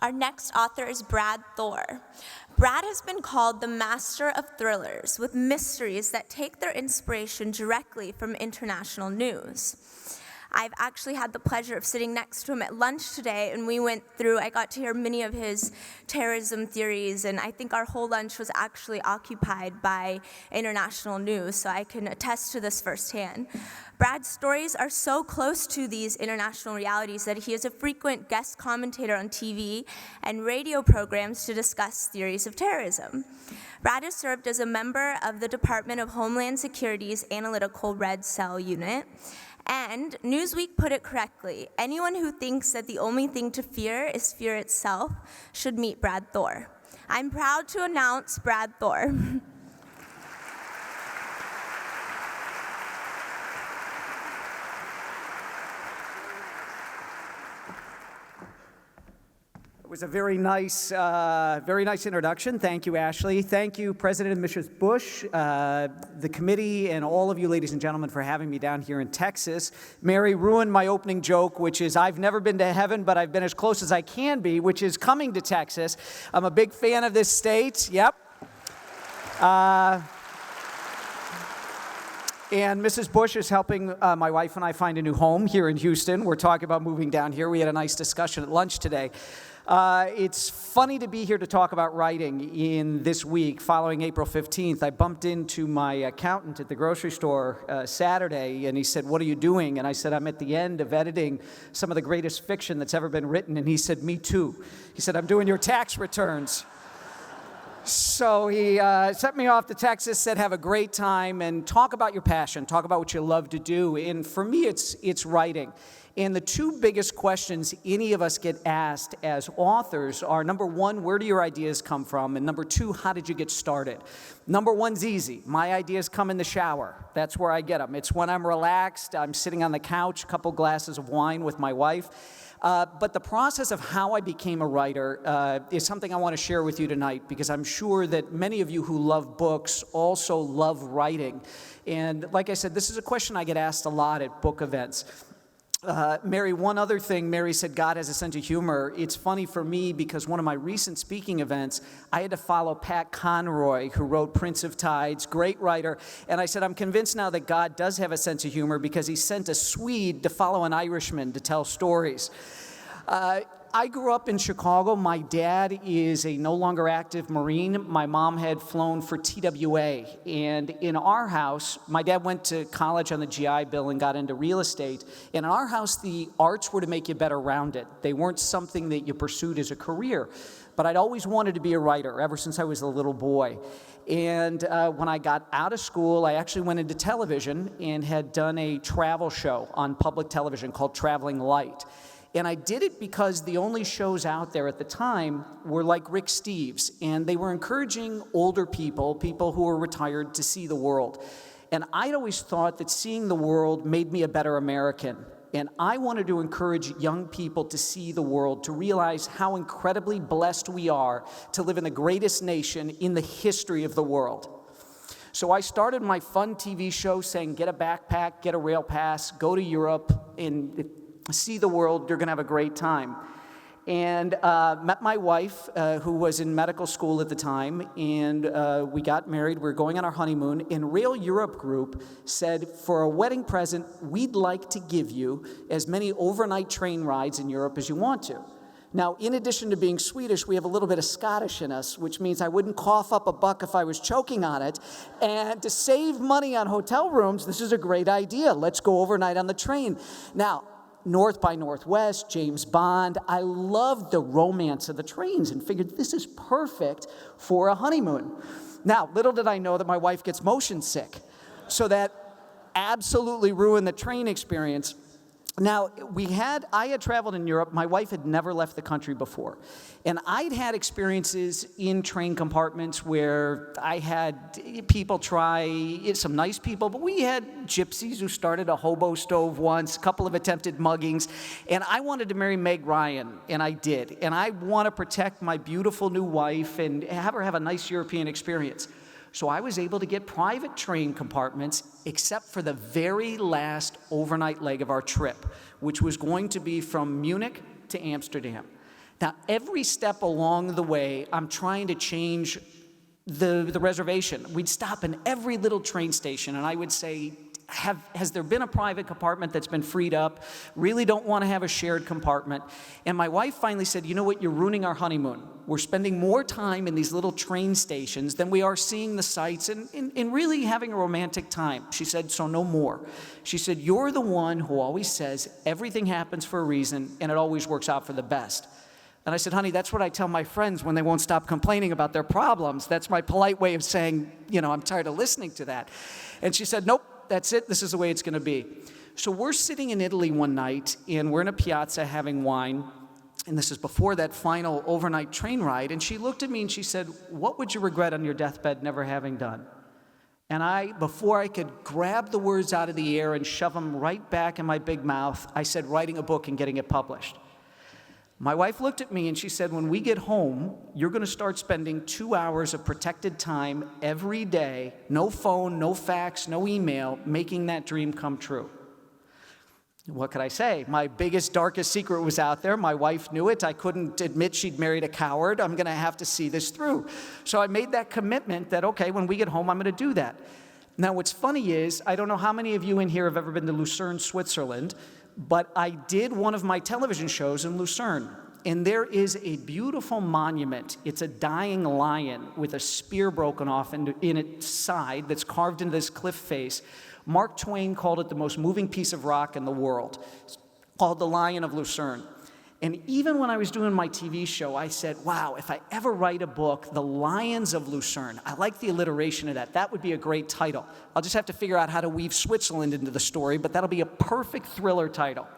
Our next author is Brad Thor. Brad has been called the master of thrillers, with mysteries that take their inspiration directly from international news. I've actually had the pleasure of sitting next to him at lunch today, and I got to hear many of his terrorism theories, and I think our whole lunch was actually occupied by international news, so I can attest to this firsthand. Brad's stories are so close to these international realities that he is a frequent guest commentator on TV and radio programs to discuss theories of terrorism. Brad has served as a member of the Department of Homeland Security's Analytical Red Cell Unit. And Newsweek put it correctly: anyone who thinks that the only thing to fear is fear itself should meet Brad Thor. I'm proud to announce Brad Thor. It was a very nice introduction. Thank you, Ashley. Thank you, President and Mrs. Bush, the committee, and all of you, ladies and gentlemen, for having me down here in Texas. Mary ruined my opening joke, which is I've never been to heaven, but I've been as close as I can be, which is coming to Texas. I'm a big fan of this state. Yep. And Mrs. Bush is helping my wife and I find a new home here in Houston. We're talking about moving down here. We had a nice discussion at lunch today. It's funny to be here to talk about writing in this week following April 15th. I bumped into my accountant at the grocery store Saturday, and he said, "What are you doing?" And I said, "I'm at the end of editing some of the greatest fiction that's ever been written." And he said, "Me too." He said, "I'm doing your tax returns." So he sent me off to Texas, said have a great time and talk about your passion, talk about what you love to do. And for me, it's writing. And the two biggest questions any of us get asked as authors are, number one, where do your ideas come from? And number two, how did you get started? Number one's easy. My ideas come in the shower. That's where I get them. It's when I'm relaxed, I'm sitting on the couch, a couple glasses of wine with my wife. But the process of how I became a writer is something I want to share with you tonight, because I'm sure that many of you who love books also love writing. And like I said, this is a question I get asked a lot at book events. Mary, one other thing, Mary said God has a sense of humor. It's funny for me because one of my recent speaking events, I had to follow Pat Conroy, who wrote Prince of Tides, great writer. And I said, I'm convinced now that God does have a sense of humor because he sent a Swede to follow an Irishman to tell stories. I grew up in Chicago. My dad is a no longer active Marine. My mom had flown for TWA. And in our house, my dad went to college on the GI Bill and got into real estate. And in our house, the arts were to make you better rounded. They weren't something that you pursued as a career. But I'd always wanted to be a writer ever since I was a little boy. And when I got out of school, I actually went into television and had done a travel show on public television called Traveling Light. And I did it because the only shows out there at the time were like Rick Steves, and they were encouraging older people who were retired, to see the world. And I'd always thought that seeing the world made me a better American. And I wanted to encourage young people to see the world, to realize how incredibly blessed we are to live in the greatest nation in the history of the world. So I started my fun TV show saying, get a backpack, get a rail pass, go to Europe, and see the world. You're going to have a great time. And met my wife, who was in medical school at the time, and we got married. We were going on our honeymoon, and Rail Europe Group said, for a wedding present, we'd like to give you as many overnight train rides in Europe as you want to. Now, in addition to being Swedish, we have a little bit of Scottish in us, which means I wouldn't cough up a buck if I was choking on it. And to save money on hotel rooms, this is a great idea. Let's go overnight on the train. Now, North by Northwest, James Bond. I loved the romance of the trains and figured this is perfect for a honeymoon. Now, little did I know that my wife gets motion sick. So that absolutely ruined the train experience. Now, I had traveled in Europe. My wife had never left the country before. And I'd had experiences in train compartments where I had people try, some nice people, but we had gypsies who started a hobo stove once, a couple of attempted muggings. And I wanted to marry Meg Ryan, and I did. And I want to protect my beautiful new wife and have her have a nice European experience. So I was able to get private train compartments, except for the very last overnight leg of our trip, which was going to be from Munich to Amsterdam. Now, every step along the way, I'm trying to change the reservation. We'd stop in every little train station, and I would say, has there been a private compartment that's been freed up? Really don't want to have a shared compartment. And my wife finally said, you know what, you're ruining our honeymoon. We're spending more time in these little train stations than we are seeing the sights and really having a romantic time. She said, so no more. She said, you're the one who always says everything happens for a reason and it always works out for the best. And I said, honey, that's what I tell my friends when they won't stop complaining about their problems. That's my polite way of saying, I'm tired of listening to that. And she said, nope. That's it. This is the way it's going to be. So we're sitting in Italy one night, and we're in a piazza having wine, and this is before that final overnight train ride, and she looked at me and she said, what would you regret on your deathbed never having done? And before I could grab the words out of the air and shove them right back in my big mouth, I said, writing a book and getting it published. My wife looked at me and she said, when we get home, you're going to start spending 2 hours of protected time every day, no phone, no fax, no email, making that dream come true. What could I say? My biggest, darkest secret was out there. My wife knew it. I couldn't admit she'd married a coward. I'm going to have to see this through. So I made that commitment that, okay, when we get home, I'm going to do that. Now, what's funny is, I don't know how many of you in here have ever been to Lucerne, Switzerland, but I did one of my television shows in Lucerne, and there is a beautiful monument. It's a dying lion with a spear broken off in its side that's carved into this cliff face. Mark Twain called it the most moving piece of rock in the world. It's called the Lion of Lucerne. And even when I was doing my TV show, I said, wow, if I ever write a book, The Lions of Lucerne, I like the alliteration of that. That would be a great title. I'll just have to figure out how to weave Switzerland into the story, but that'll be a perfect thriller title.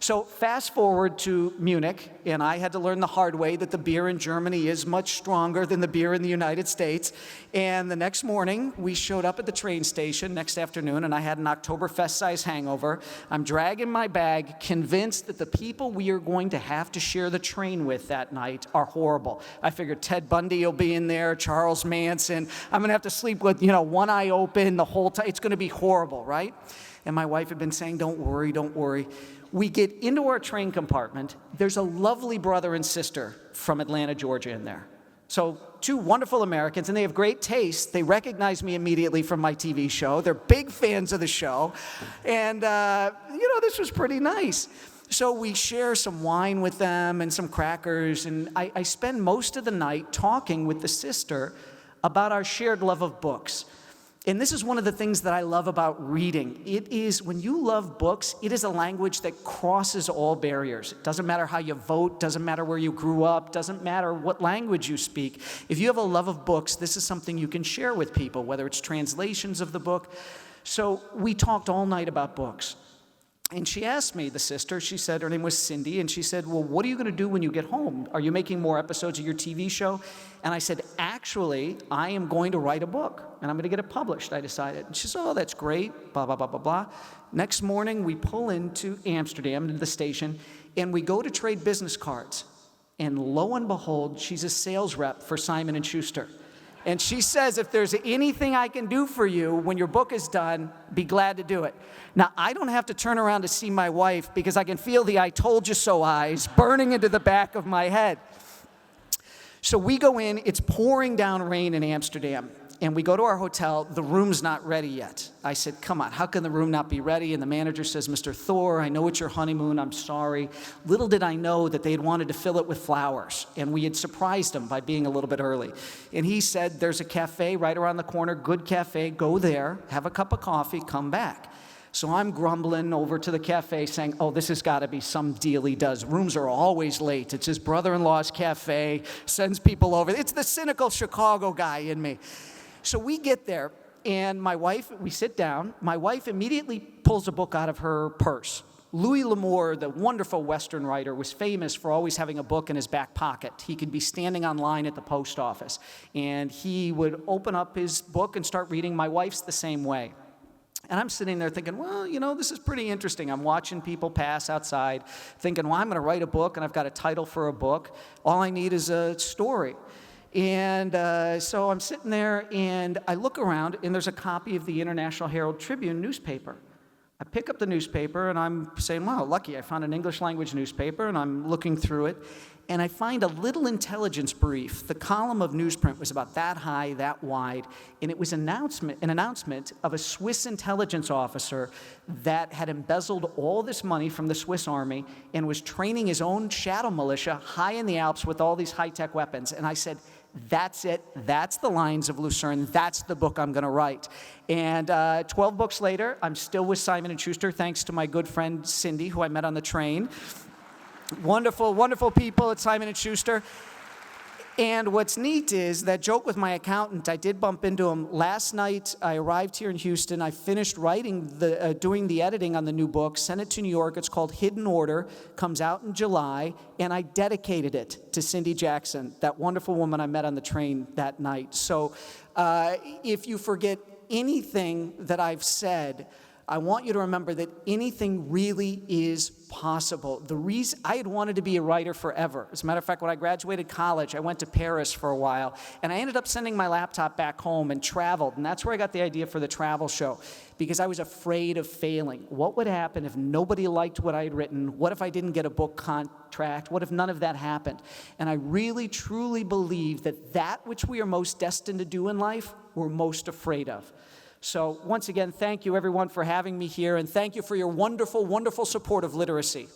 So fast forward to Munich, and I had to learn the hard way that the beer in Germany is much stronger than the beer in the United States. And the next morning, we showed up at the train station next afternoon, and I had an Oktoberfest-sized hangover. I'm dragging my bag, convinced that the people we are going to have to share the train with that night are horrible. I figured Ted Bundy will be in there, Charles Manson. I'm going to have to sleep with, one eye open the whole time. It's going to be horrible, right? And my wife had been saying, don't worry, don't worry. We get into our train compartment. There's a lovely brother and sister from Atlanta, Georgia in there. So 2 wonderful Americans, and they have great taste. They recognize me immediately from my TV show. They're big fans of the show. And, this was pretty nice. So we share some wine with them and some crackers, and I spend most of the night talking with the sister about our shared love of books. And this is one of the things that I love about reading. It is, when you love books, it is a language that crosses all barriers. It doesn't matter how you vote, doesn't matter where you grew up, doesn't matter what language you speak. If you have a love of books, this is something you can share with people, whether it's translations of the book. So we talked all night about books. And she asked me, the sister, she said, her name was Cindy, and she said, well, what are you going to do when you get home? Are you making more episodes of your TV show? And I said, actually, I am going to write a book, and I'm going to get it published, I decided. And she said, oh, that's great, blah, blah, blah, blah, blah. Next morning, we pull into Amsterdam, into the station, and we go to trade business cards. And lo and behold, she's a sales rep for Simon & Schuster. And she says, if there's anything I can do for you when your book is done, be glad to do it. Now, I don't have to turn around to see my wife because I can feel the I told you so eyes burning into the back of my head. So we go in, it's pouring down rain in Amsterdam. And we go to our hotel, the room's not ready yet. I said, come on, how can the room not be ready? And the manager says, Mr. Thor, I know it's your honeymoon, I'm sorry. Little did I know that they had wanted to fill it with flowers, and we had surprised him by being a little bit early. And he said, there's a cafe right around the corner, good cafe, go there, have a cup of coffee, come back. So I'm grumbling over to the cafe saying, oh, this has got to be some deal he does. Rooms are always late. It's his brother-in-law's cafe, sends people over. It's the cynical Chicago guy in me. So we get there, and my wife, we sit down. My wife immediately pulls a book out of her purse. Louis L'Amour, the wonderful Western writer, was famous for always having a book in his back pocket. He could be standing on line at the post office, and he would open up his book and start reading. My wife's the same way. And I'm sitting there thinking, well, this is pretty interesting. I'm watching people pass outside, thinking, well, I'm going to write a book, and I've got a title for a book. All I need is a story. And so I'm sitting there, and I look around, and there's a copy of the International Herald Tribune newspaper. I pick up the newspaper and I'm saying, wow, lucky, I found an English language newspaper, and I'm looking through it, and I find a little intelligence brief. The column of newsprint was about that high, that wide, and it was an announcement of a Swiss intelligence officer that had embezzled all this money from the Swiss army and was training his own shadow militia high in the Alps with all these high-tech weapons. And I said, that's it. That's the Lions of Lucerne. That's the book I'm going to write. And 12 books later, I'm still with Simon & Schuster, thanks to my good friend Cindy, who I met on the train. Wonderful, wonderful people at Simon & Schuster. And what's neat is that joke with my accountant, I did bump into him last night. I arrived here in Houston. I finished writing doing the editing on the new book, sent it to New York. It's called Hidden Order, comes out in July, and I dedicated it to Cindy Jackson, that wonderful woman I met on the train that night. So if you forget anything that I've said, I want you to remember that anything really is possible. The reason I had wanted to be a writer forever. As a matter of fact, when I graduated college, I went to Paris for a while, and I ended up sending my laptop back home and traveled, and that's where I got the idea for the travel show, because I was afraid of failing. What would happen if nobody liked what I had written? What if I didn't get a book contract? What if none of that happened? And I really, truly believe that which we are most destined to do in life, we're most afraid of. So once again, thank you everyone for having me here, and thank you for your wonderful, wonderful support of literacy.